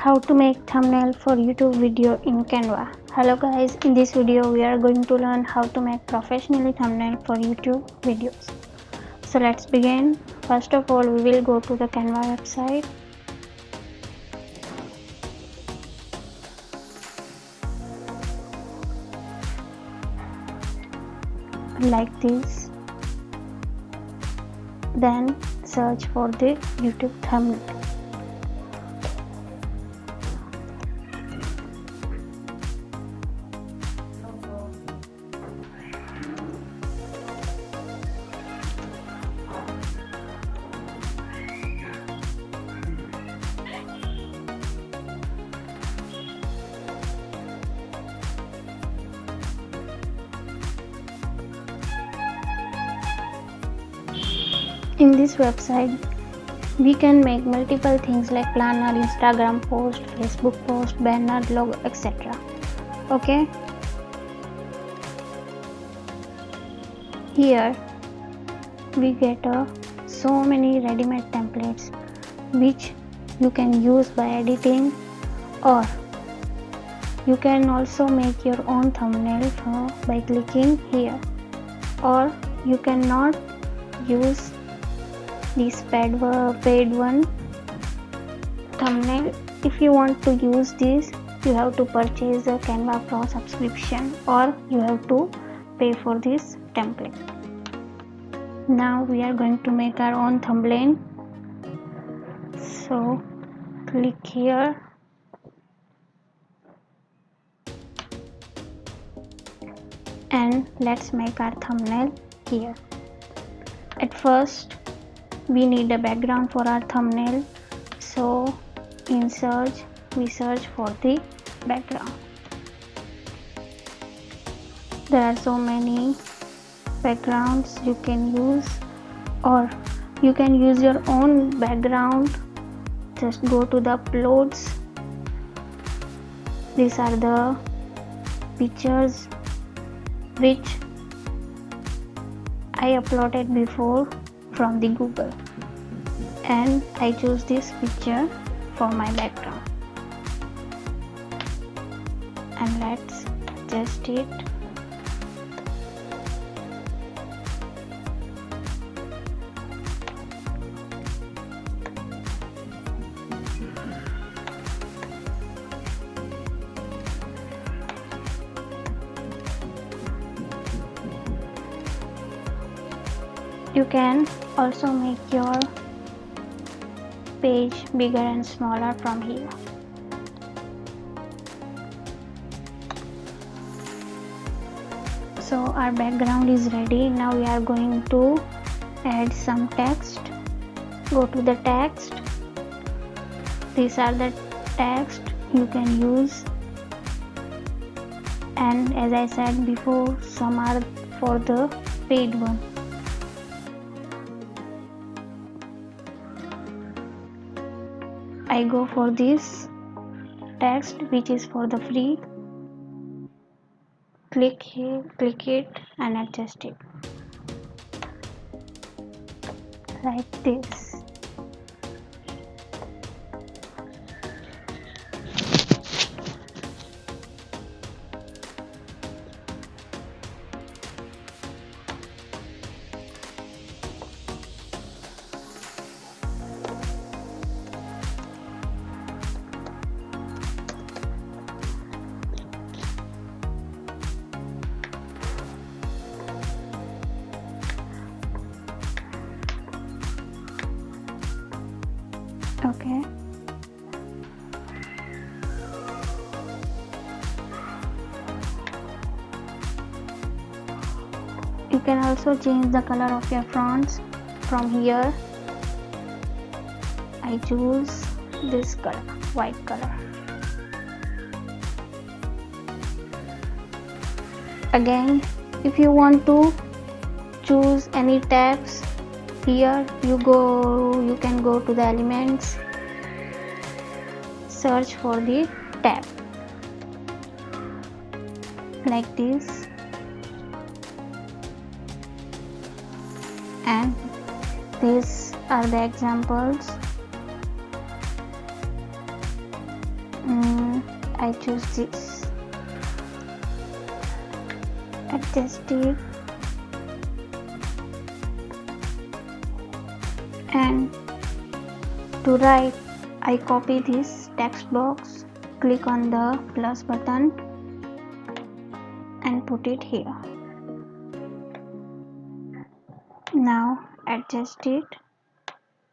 How to make thumbnail for YouTube video in Canva. Hello guys, in this video we are going to learn how to make professionally thumbnail for YouTube videos. So let's begin. First of all, we will go to the Canva website. Like this. Then search for the YouTube thumbnail. In this website, we can make multiple things like planner, Instagram post, Facebook post, banner, logo, etc. Okay. Here we get so many ready-made templates which you can use by editing, or you can also make your own thumbnail by clicking here, or you cannot use this paid one thumbnail. If you want to use this, you have to purchase a Canva Pro subscription, or you have to pay for this template. Now we are going to make our own thumbnail. So click here and let's make our thumbnail here. At first we need a background for our thumbnail, so in search we search for the background. There are so many backgrounds you can use, or you can use your own background. Just go to the uploads. These are the pictures which I uploaded before from the Google, and I choose this picture for my background, and let's adjust it. You can also make your page bigger and smaller from here. So our background is ready. Now we are going to add some text. Go to the text. These are the text you can use, and as I said before, some are for the paid one. I go for this text which is for the free. Click here, click it and adjust it like this. Okay. You can also change the color of your fonts from here. I choose this color, white color. Again, if you want to choose any tabs, here you can go to the elements, search for the tab like this, and these are the examples. I choose this. Adjust it and to write, I copy this text box, click on the plus button and put it here. Now adjust it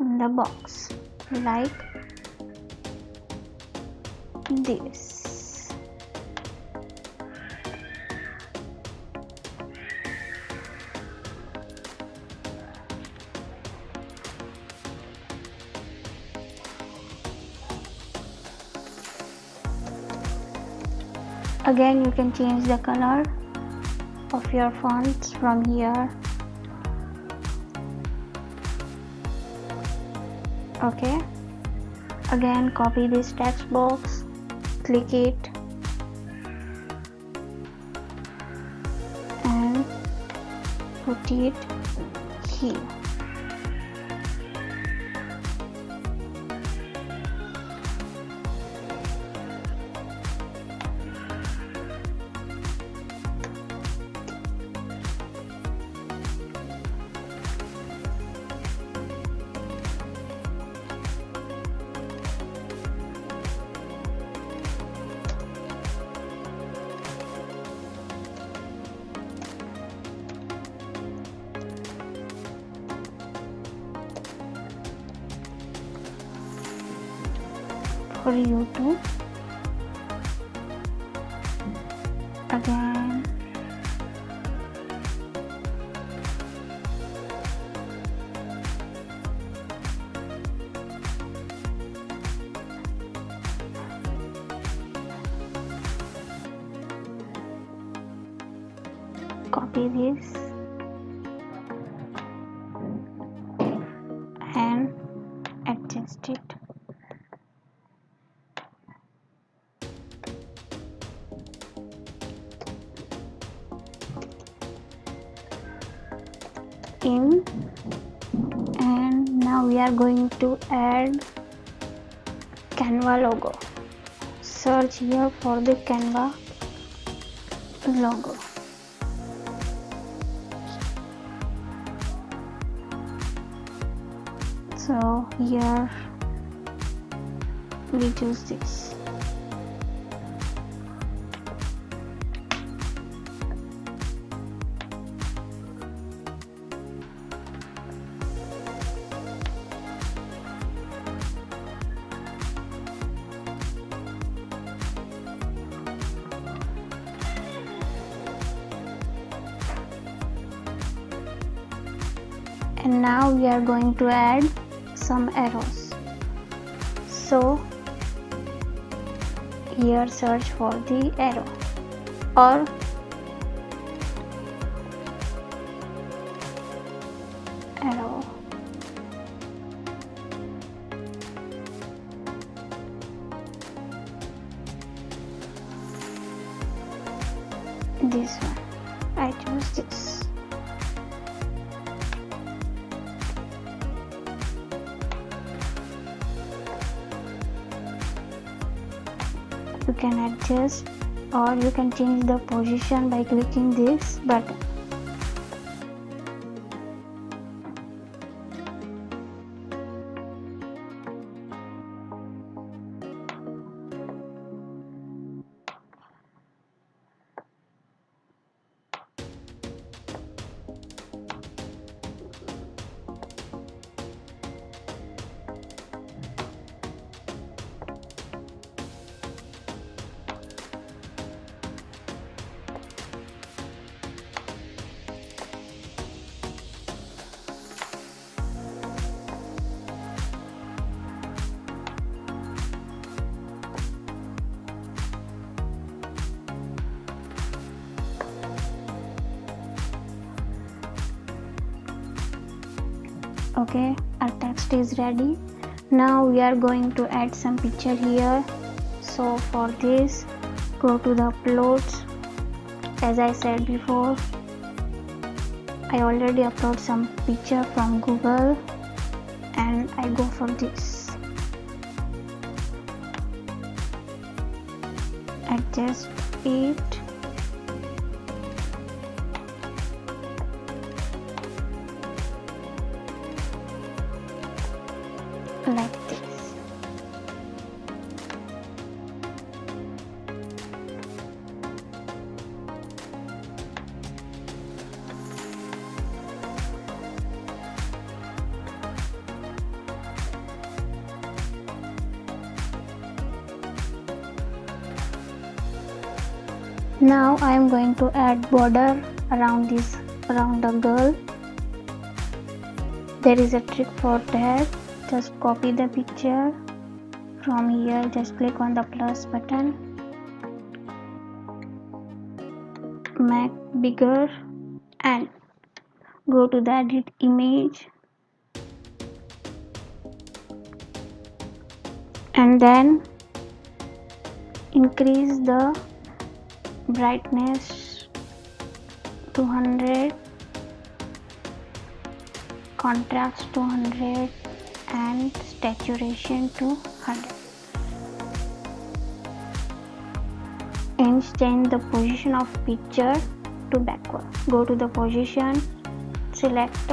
in the box like this. Again, you can change the color of your fonts from here. Okay, again copy this text box, click it and put it here. For you to again copy this and adjust it. In and now we are going to add Canva logo. Search here for the Canva logo. So here we choose this. And now we are going to add some arrows. So here search for the arrow or arrow. This one. I choose this. You can adjust or you can change the position by clicking this button. Okay, our text is ready. Now we are going to add some picture here. So for this, go to the uploads. As I said before, I already upload some picture from Google and I go for this. adjust it like this. Now I am going to add border around the girl. There is a trick for that. Just copy the picture from here. Just click on the plus button, make bigger, and go to the edit image, and then increase the brightness to 100, contrast to 100, and saturation to 100, and change the position of picture to backward. Go to the position, select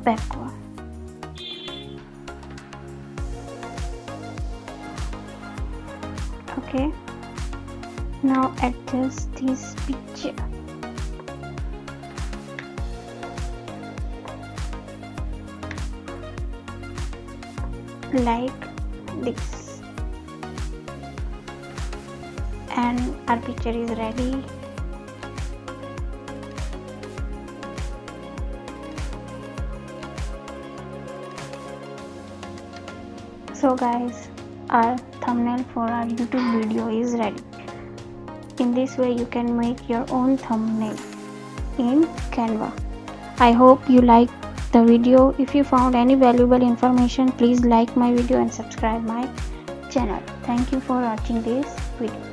backward. Okay, now adjust this picture like this, and our picture is ready. So guys, our thumbnail for our YouTube video is ready. In this way you can make your own thumbnail in Canva. I hope you liked the video. If you found any valuable information, please like my video and subscribe my channel. Thank you for watching this video.